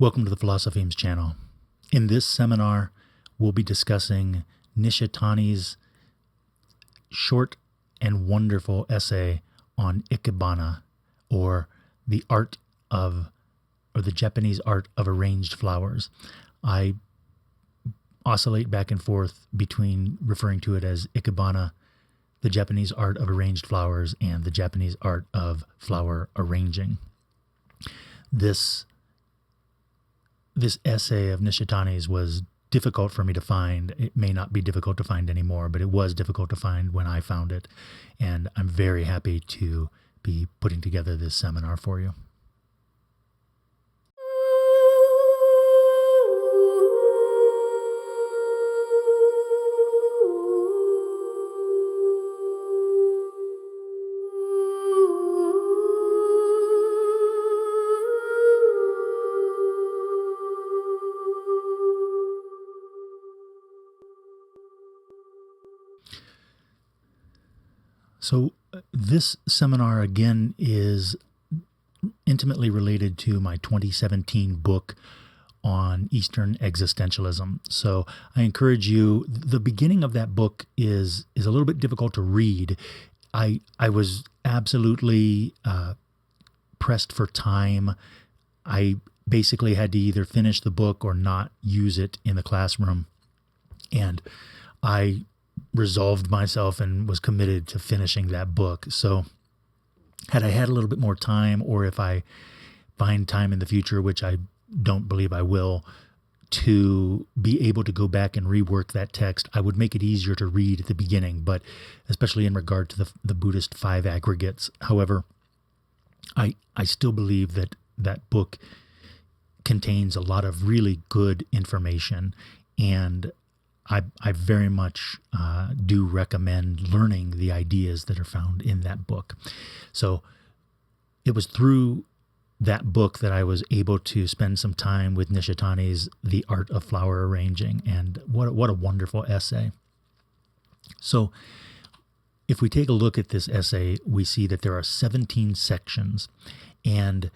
Welcome to the Philosophemes channel. In this seminar, we'll be discussing Nishitani's short and wonderful essay on Ikebana, or the Japanese art of arranged flowers. I oscillate back and forth between referring to it as Ikebana, the Japanese art of arranged flowers, and the Japanese art of flower arranging. This essay of Nishitani's was difficult for me to find. It may not be difficult to find anymore, but it was difficult to find when I found it. And I'm very happy to be putting together this seminar for you. So this seminar, again, is intimately related to my 2017 book on Eastern existentialism. So I encourage you, the beginning of that book is a little bit difficult to read. I was absolutely pressed for time. I basically had to either finish the book or not use it in the classroom. And I resolved myself and was committed to finishing that book. So had I had a little bit more time, or if I find time in the future, which I don't believe I will, to be able to go back and rework that text, I would make it easier to read at the beginning, but especially in regard to the Buddhist five aggregates. However, I still believe that that book contains a lot of really good information, and I very much do recommend learning the ideas that are found in that book. So it was through that book that I was able to spend some time with Nishitani's The Art of Flower Arranging, and what a wonderful essay. So if we take a look at this essay, we see that there are 17 sections, and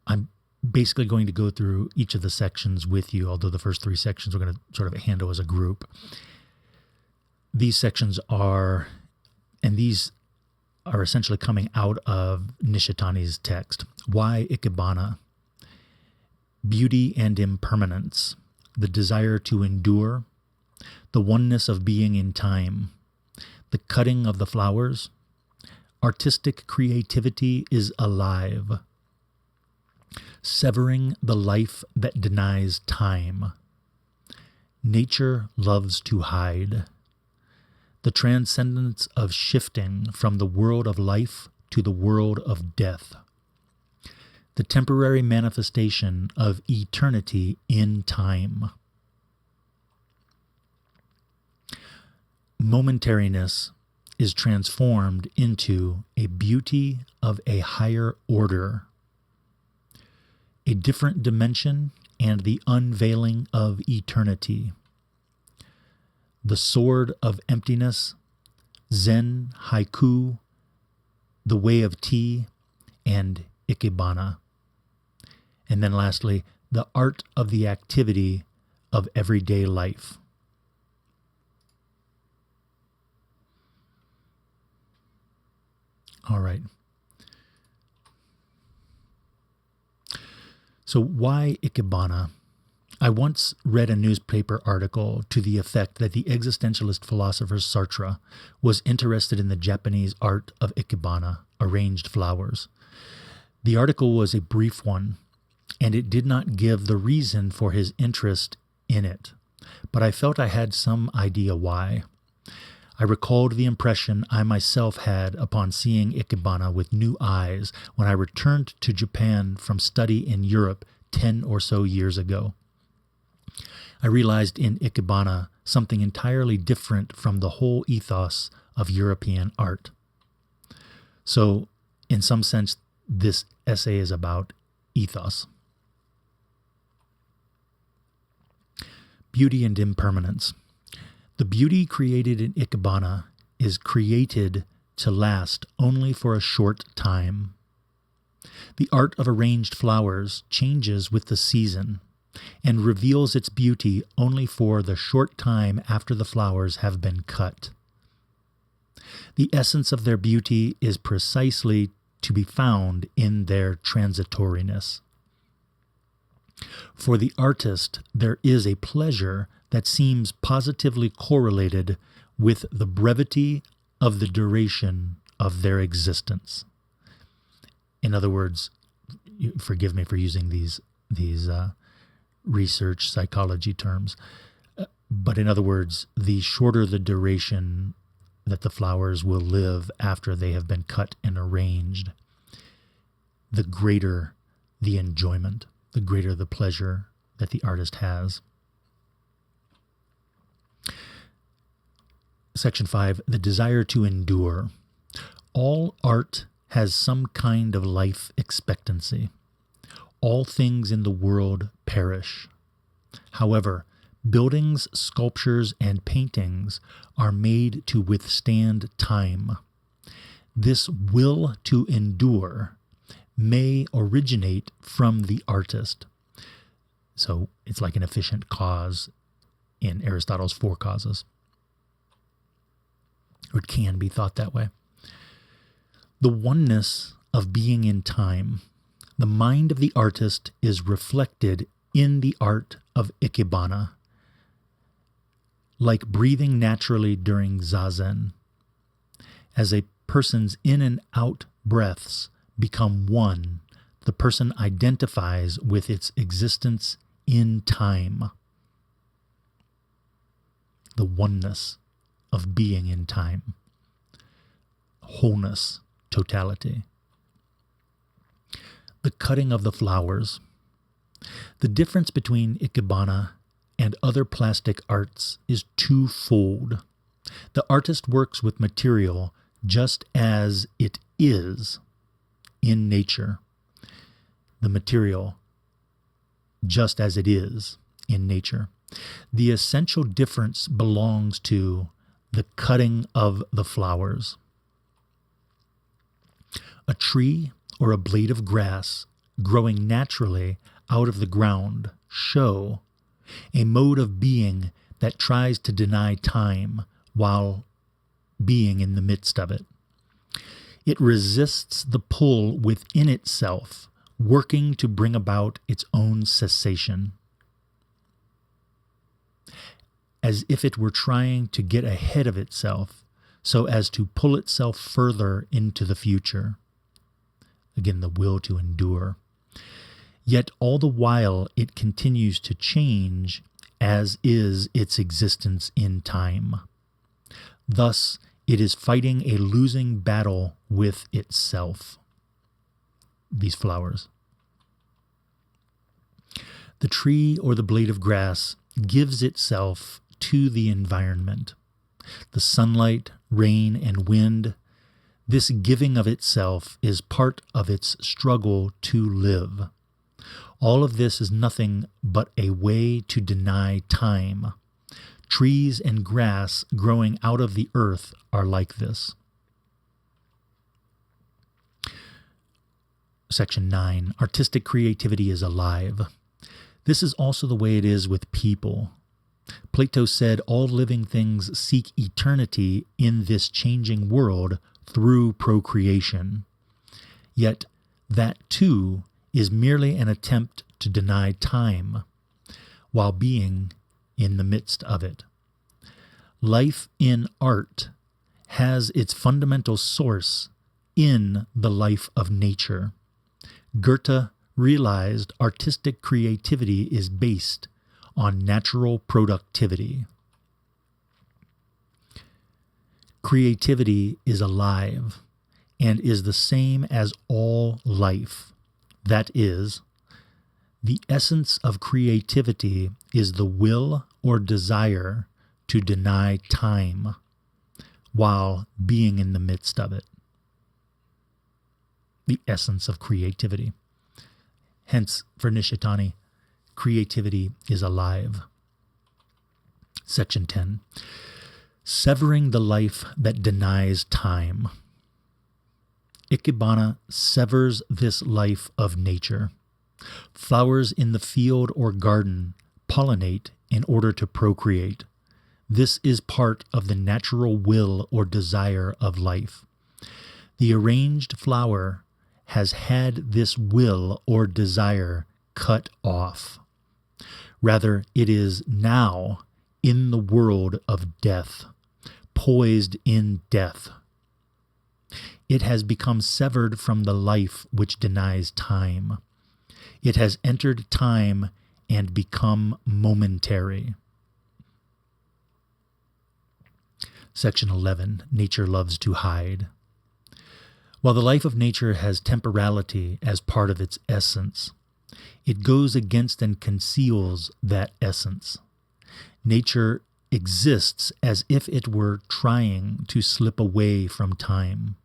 I'm basically going to go through each of the sections with you, although the first three sections we're going to sort of handle as a group. These sections are essentially coming out of Nishitani's text. Why Ikebana? Beauty and Impermanence, the desire to endure, the oneness of being in time, the cutting of the flowers, artistic creativity is alive, severing the life that denies time, nature loves to hide, the transcendence of shifting from the world of life to the world of death, the temporary manifestation of eternity in time. Momentariness is transformed into a beauty of a higher order, a different dimension, and the unveiling of eternity. The Sword of Emptiness, Zen, Haiku, The Way of Tea, and Ikebana. And then lastly, the art of the activity of everyday life. All right. So why Ikebana? I once read a newspaper article to the effect that the existentialist philosopher Sartre was interested in the Japanese art of Ikebana, arranged flowers. The article was a brief one, and it did not give the reason for his interest in it, but I felt I had some idea why. I recalled the impression I myself had upon seeing Ikebana with new eyes when I returned to Japan from study in Europe 10 or so years ago. I realized in Ikebana something entirely different from the whole ethos of European art. So, in some sense, this essay is about ethos. Beauty and Impermanence. The beauty created in Ikebana is created to last only for a short time. The art of arranged flowers changes with the season and reveals its beauty only for the short time after the flowers have been cut. The essence of their beauty is precisely to be found in their transitoriness. For the artist, there is a pleasure that seems positively correlated with the brevity of the duration of their existence. In other words, forgive me for using these research psychology terms, but in other words, the shorter the duration that the flowers will live after they have been cut and arranged, the greater the enjoyment, the greater the pleasure that the artist has. Section 5, the desire to endure. All art has some kind of life expectancy. All things in the world perish. However, buildings, sculptures, and paintings are made to withstand time. This will to endure may originate from the artist. So it's like an efficient cause in Aristotle's Four Causes. Or it can be thought that way. The oneness of being in time. The mind of the artist is reflected in the art of Ikebana, like breathing naturally during zazen. As a person's in and out breaths become one, the person identifies with its existence in time. The oneness of being in time. Wholeness, totality. The cutting of the flowers. The difference between Ikebana and other plastic arts is twofold. The artist works with material just as it is in nature. The material just as it is in nature. The essential difference belongs to the cutting of the flowers. A tree or a blade of grass growing naturally out of the ground show a mode of being that tries to deny time while being in the midst of it. It resists the pull within itself, working to bring about its own cessation, as if it were trying to get ahead of itself so as to pull itself further into the future. Again, the will to endure. Yet all the while it continues to change, as is its existence in time. Thus, it is fighting a losing battle with itself. These flowers. The tree or the blade of grass gives itself to the environment. The sunlight, rain, and wind. This giving of itself is part of its struggle to live. All of this is nothing but a way to deny time. Trees and grass growing out of the earth are like this. Section 9, artistic creativity is alive. This is also the way it is with people. Plato said all living things seek eternity in this changing world through procreation. Yet that too is merely an attempt to deny time while being in the midst of it. Life in art has its fundamental source in the life of nature. Goethe realized artistic creativity is based on natural productivity. Creativity is alive and is the same as all life. That is, the essence of creativity is the will or desire to deny time while being in the midst of it. The essence of creativity. Hence, for Nishitani, creativity is alive. Section 10. Severing the life that denies time. Ikebana severs this life of nature. Flowers in the field or garden pollinate in order to procreate. This is part of the natural will or desire of life. The arranged flower has had this will or desire cut off. Rather, it is now in the world of death, poised in death. It has become severed from the life which denies time. It has entered time and become momentary. Section 11. Nature loves to hide. While the life of nature has temporality as part of its essence, it goes against and conceals that essence. Nature exists as if it were trying to slip away from time.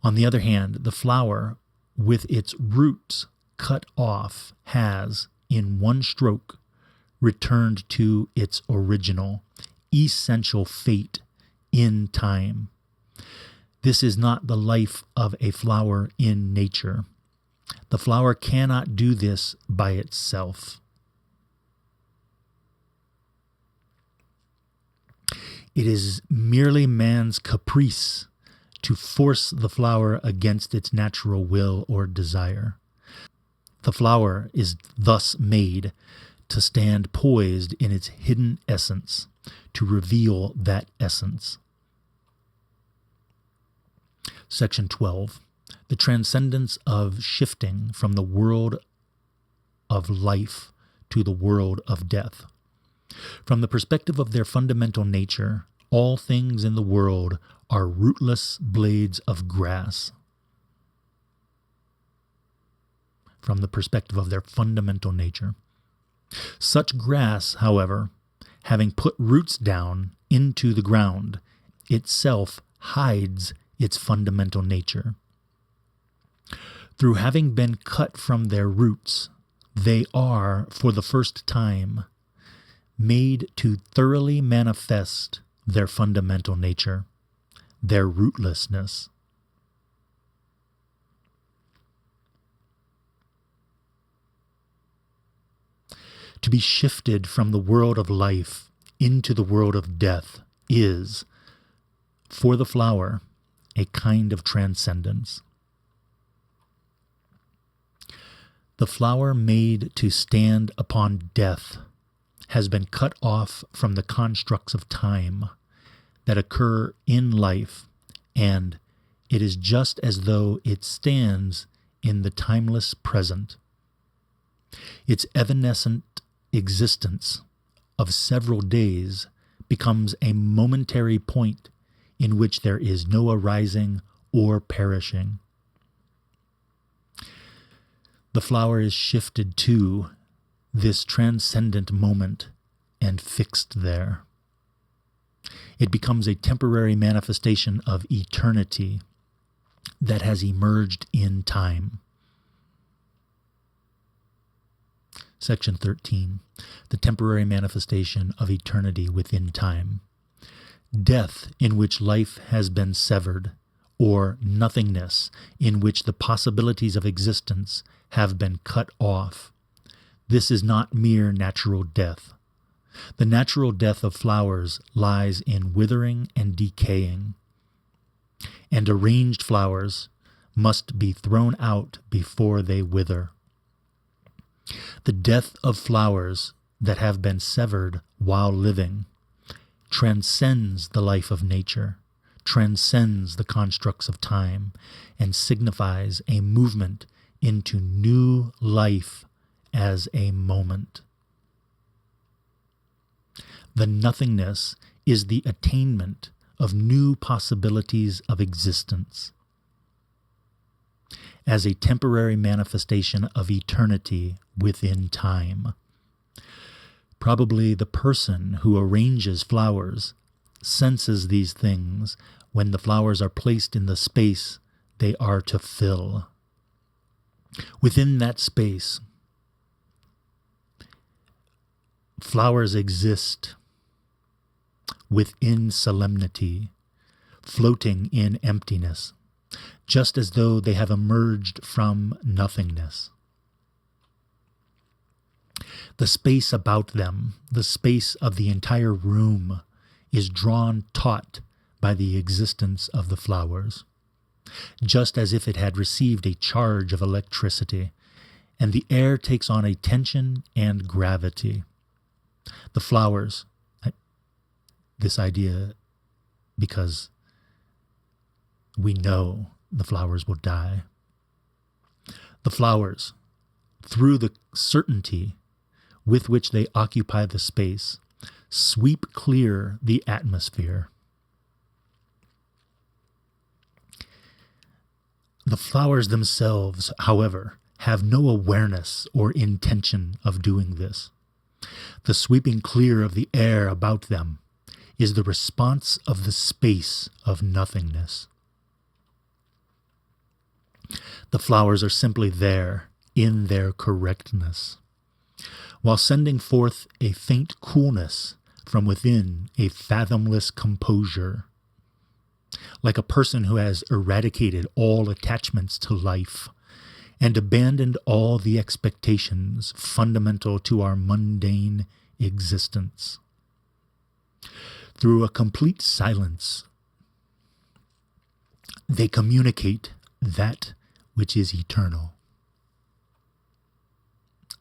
On the other hand, the flower, with its roots cut off, has, in one stroke, returned to its original, essential fate in time. This is not the life of a flower in nature. The flower cannot do this by itself. It is merely man's caprice to force the flower against its natural will or desire. The flower is thus made to stand poised in its hidden essence, to reveal that essence. Section 12. The transcendence of shifting from the world of life to the world of death. From the perspective of their fundamental nature, all things in the world are rootless blades of grass. From the perspective of their fundamental nature. Such grass, however, having put roots down into the ground, itself hides its fundamental nature. Through having been cut from their roots, they are, for the first time, made to thoroughly manifest their fundamental nature, their rootlessness. To be shifted from the world of life into the world of death is, for the flower, a kind of transcendence. The flower made to stand upon death has been cut off from the constructs of time that occur in life, and it is just as though it stands in the timeless present. Its evanescent existence of several days becomes a momentary point in which there is no arising or perishing. The flower is shifted to this transcendent moment and fixed there. It becomes a temporary manifestation of eternity that has emerged in time. Section 13. The temporary manifestation of eternity within time. Death in which life has been severed, or nothingness in which the possibilities of existence have been cut off. This is not mere natural death. The natural death of flowers lies in withering and decaying, and arranged flowers must be thrown out before they wither. The death of flowers that have been severed while living transcends the life of nature, transcends the constructs of time, and signifies a movement into new life as a moment. The nothingness is the attainment of new possibilities of existence. As a temporary manifestation of eternity within time. Probably the person who arranges flowers senses these things when the flowers are placed in the space they are to fill. Within that space, flowers exist within solemnity, floating in emptiness. just as though they have emerged from nothingness. The space about them, the space of the entire room, is drawn taut by the existence of the flowers, just as if it had received a charge of electricity, and the air takes on a tension and gravity. The flowers, this idea, because we know the flowers will die. The flowers, through the certainty with which they occupy the space, sweep clear the atmosphere. The flowers themselves, however, have no awareness or intention of doing this. The sweeping clear of the air about them is the response of the space of nothingness. The flowers are simply there in their correctness, while sending forth a faint coolness from within a fathomless composure, like a person who has eradicated all attachments to life and abandoned all the expectations fundamental to our mundane existence. Through a complete silence, they communicate that which is eternal.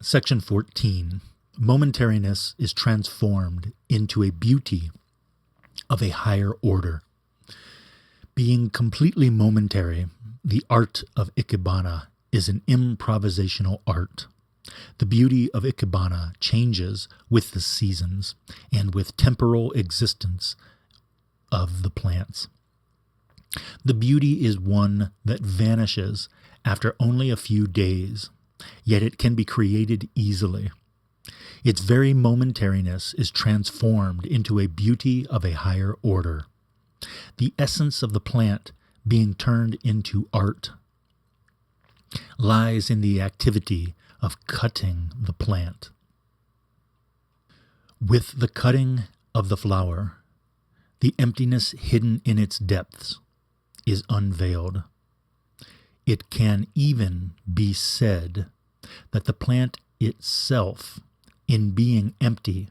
Section 14. Momentariness is transformed into a beauty of a higher order. Being completely momentary, the art of Ikebana is an improvisational art. The beauty of Ikebana changes with the seasons and with temporal existence of the plants. The beauty is one that vanishes after only a few days, yet it can be created easily. Its very momentariness is transformed into a beauty of a higher order. The essence of the plant being turned into art lies in the activity of cutting the plant. With the cutting of the flower, the emptiness hidden in its depths is unveiled. It can even be said that the plant itself, in being empty,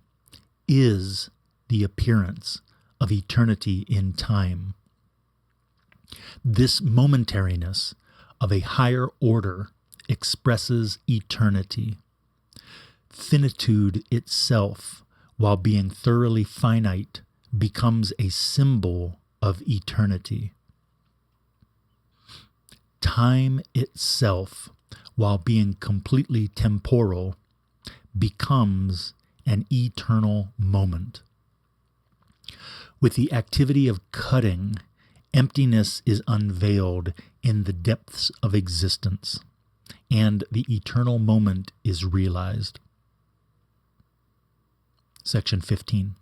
is the appearance of eternity in time. This momentariness of a higher order expresses eternity. Finitude itself, while being thoroughly finite, becomes a symbol of eternity. Time itself, while being completely temporal, becomes an eternal moment. With the activity of cutting, emptiness is unveiled in the depths of existence, and the eternal moment is realized. Section 15.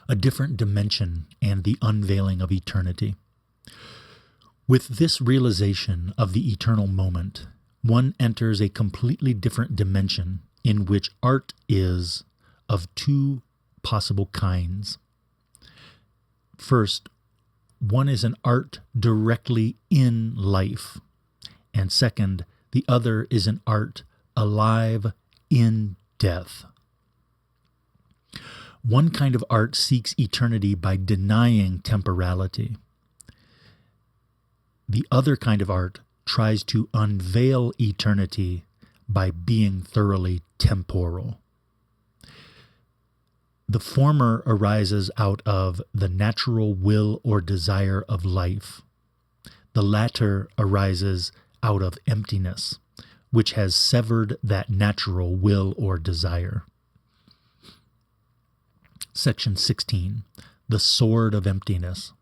A different dimension and the unveiling of eternity. With this realization of the eternal moment, one enters a completely different dimension in which art is of two possible kinds. First, one is an art directly in life, and second, the other is an art alive in death. One kind of art seeks eternity by denying temporality. The other kind of art tries to unveil eternity by being thoroughly temporal. The former arises out of the natural will or desire of life. The latter arises out of emptiness, which has severed that natural will or desire. Section 16. The Sword of Emptiness.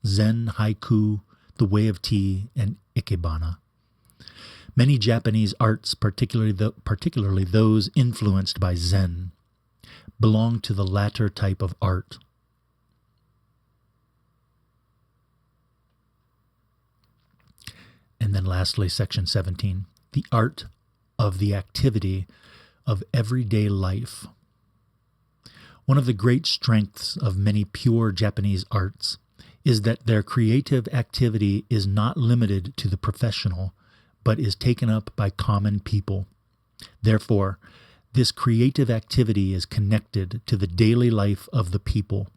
Zen, Haiku, The Way of Tea, and Ikebana. Many Japanese arts, particularly those influenced by Zen, belong to the latter type of art. And then lastly, section 17, the art of the activity of everyday life. One of the great strengths of many pure Japanese arts is that their creative activity is not limited to the professional, but is taken up by common people. Therefore, this creative activity is connected to the daily life of the people.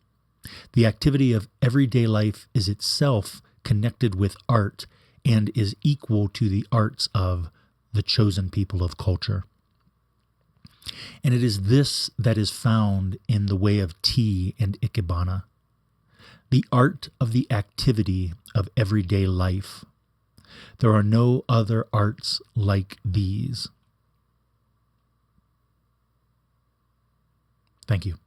The activity of everyday life is itself connected with art and is equal to the arts of the chosen people of culture. And it is this that is found in the way of tea and ikebana, the art of the activity of everyday life. There are no other arts like these. Thank you.